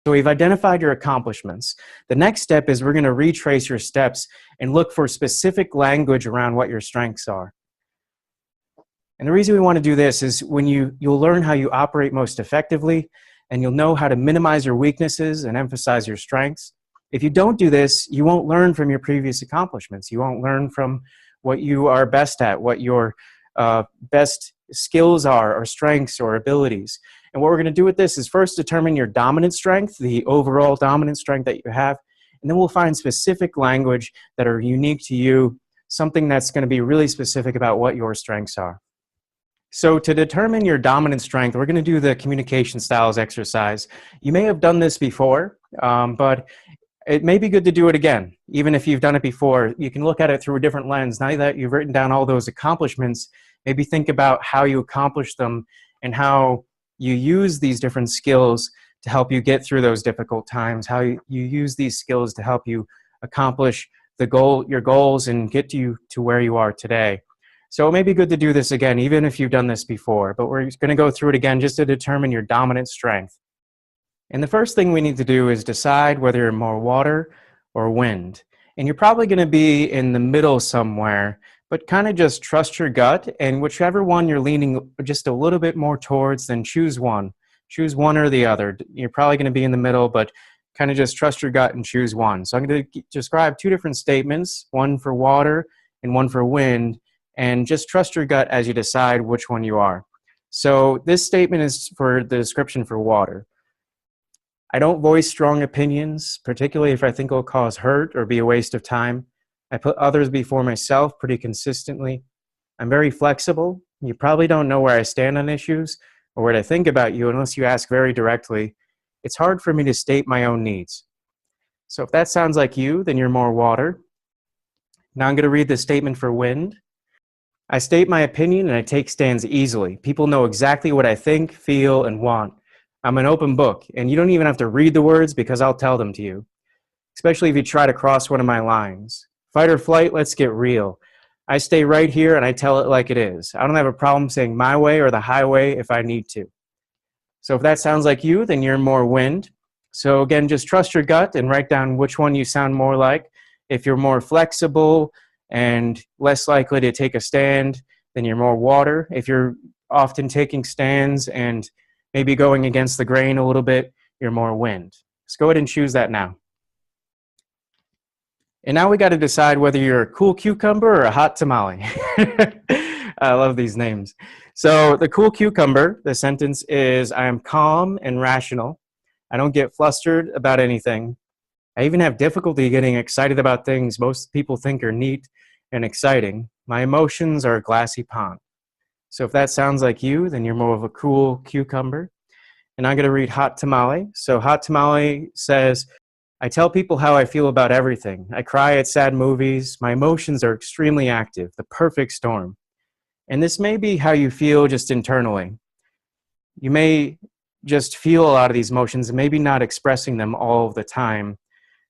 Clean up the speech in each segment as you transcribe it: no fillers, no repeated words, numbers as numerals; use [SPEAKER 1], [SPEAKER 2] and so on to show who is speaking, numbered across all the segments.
[SPEAKER 1] So we've identified your accomplishments. The next step is we're going to retrace your steps and look for specific language around what your strengths are. And the reason we want to do this is when you'll learn how you operate most effectively, and you'll know how to minimize your weaknesses and emphasize your strengths. If you don't do this, you won't learn from your previous accomplishments. You won't learn from what you are best at, what your best skills are, or strengths or abilities. And what we're going to do with this is first determine your dominant strength, the overall dominant strength that you have, and then we'll find specific language that are unique to you, something that's going to be really specific about what your strengths are. So to determine your dominant strength, we're going to do the communication styles exercise. You may have done this before, but it may be good to do it again. Even if you've done it before, you can look at it through a different lens. Now that you've written down all those accomplishments, maybe think about how you accomplish them and how you use these different skills to help you get through those difficult times, how you use these skills to help you accomplish your goals and get you to where you are today. So it may be good to do this again, even if you've done this before, but we're going to go through it again just to determine your dominant strength. And the first thing we need to do is decide whether you're more water or wind. And you're probably going to be in the middle somewhere, but kind of just trust your gut, and whichever one you're leaning just a little bit more towards, then choose one. Choose one or the other. You're probably going to be in the middle, but kind of just trust your gut and choose one. So I'm going to describe two different statements, one for water and one for wind, and just trust your gut as you decide which one you are. So this statement is for the description for water. I don't voice strong opinions, particularly if I think it'll cause hurt or be a waste of time. I put others before myself pretty consistently. I'm very flexible. You probably don't know where I stand on issues or what I think about you unless you ask very directly. It's hard for me to state my own needs. So if that sounds like you, then you're more water. Now I'm going to read the statement for wind. I state my opinion and I take stands easily. People know exactly what I think, feel, and want. I'm an open book, and you don't even have to read the words because I'll tell them to you, especially if you try to cross one of my lines. Fight or flight, let's get real. I stay right here and I tell it like it is. I don't have a problem saying my way or the highway if I need to. So if that sounds like you, then you're more wind. So again, just trust your gut and write down which one you sound more like. If you're more flexible and less likely to take a stand, then you're more water. If you're often taking stands and maybe going against the grain a little bit, you're more wind. Let's go ahead and choose that now. And now we got to decide whether you're a cool cucumber or a hot tamale. I love these names. So the cool cucumber, the sentence is, I am calm and rational. I don't get flustered about anything. I even have difficulty getting excited about things most people think are neat and exciting. My emotions are a glassy pond. So if that sounds like you, then you're more of a cool cucumber. And I'm going to read hot tamale. So hot tamale says, I tell people how I feel about everything. I cry at sad movies. My emotions are extremely active, the perfect storm. And this may be how you feel just internally. You may just feel a lot of these emotions and maybe not expressing them all of the time.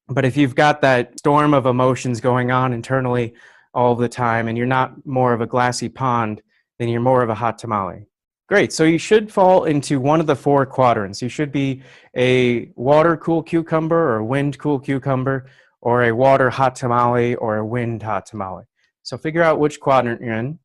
[SPEAKER 1] But if you've got that storm of emotions going on internally all the time and you're not more of a glassy pond, then you're more of a hot tamale. Great, so you should fall into one of the four quadrants. You should be a water cool cucumber or a wind cool cucumber or a water hot tamale or a wind hot tamale. So figure out which quadrant you're in.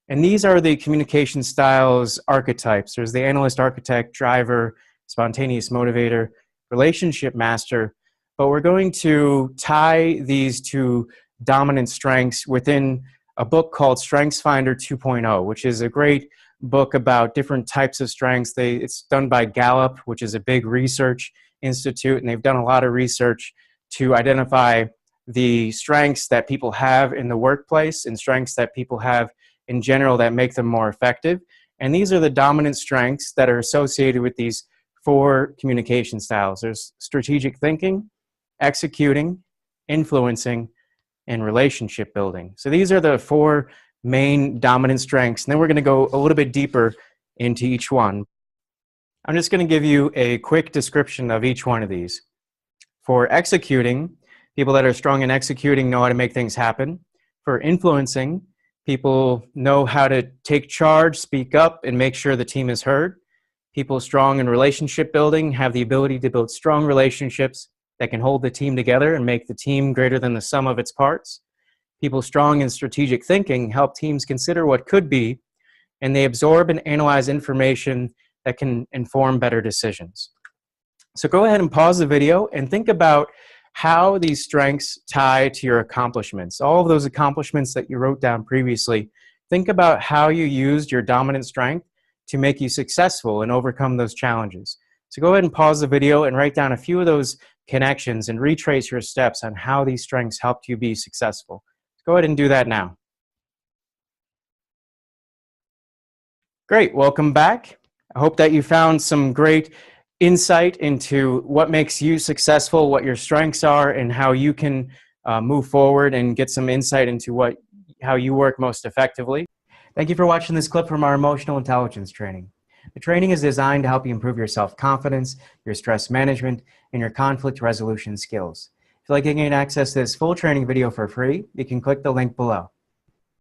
[SPEAKER 1] And these are the communication styles archetypes. There's the analyst, architect, driver, spontaneous motivator, relationship master. But we're going to tie these two dominant strengths within a book called StrengthsFinder 2.0, which is a great book about different types of strengths. It's done by Gallup, which is a big research institute, and they've done a lot of research to identify the strengths that people have in the workplace and strengths that people have in general that make them more effective. And these are the dominant strengths that are associated with these four communication styles. There's strategic thinking, executing, influencing, and relationship building. So these are the four main dominant strengths. And then we're going to go a little bit deeper into each one. I'm just going to give you a quick description of each one of these. For executing, people that are strong in executing know how to make things happen. For influencing, people know how to take charge, speak up, and make sure the team is heard. People strong in relationship building have the ability to build strong relationships that can hold the team together and make the team greater than the sum of its parts. People strong in strategic thinking help teams consider what could be, and they absorb and analyze information that can inform better decisions. So go ahead and pause the video and think about how these strengths tie to your accomplishments. All of those accomplishments that you wrote down previously, think about how you used your dominant strength to make you successful and overcome those challenges. So go ahead and pause the video and write down a few of those connections and retrace your steps on how these strengths helped you be successful. Go ahead and do that now. Great, welcome back. I hope that you found some great insight into what makes you successful, what your strengths are, and how you can move forward and get some insight into how you work most effectively. Thank you for watching this clip from our emotional intelligence training. The training is designed to help you improve your self-confidence, your stress management, and your conflict resolution skills. If you'd like to gain access to this full training video for free, you can click the link below.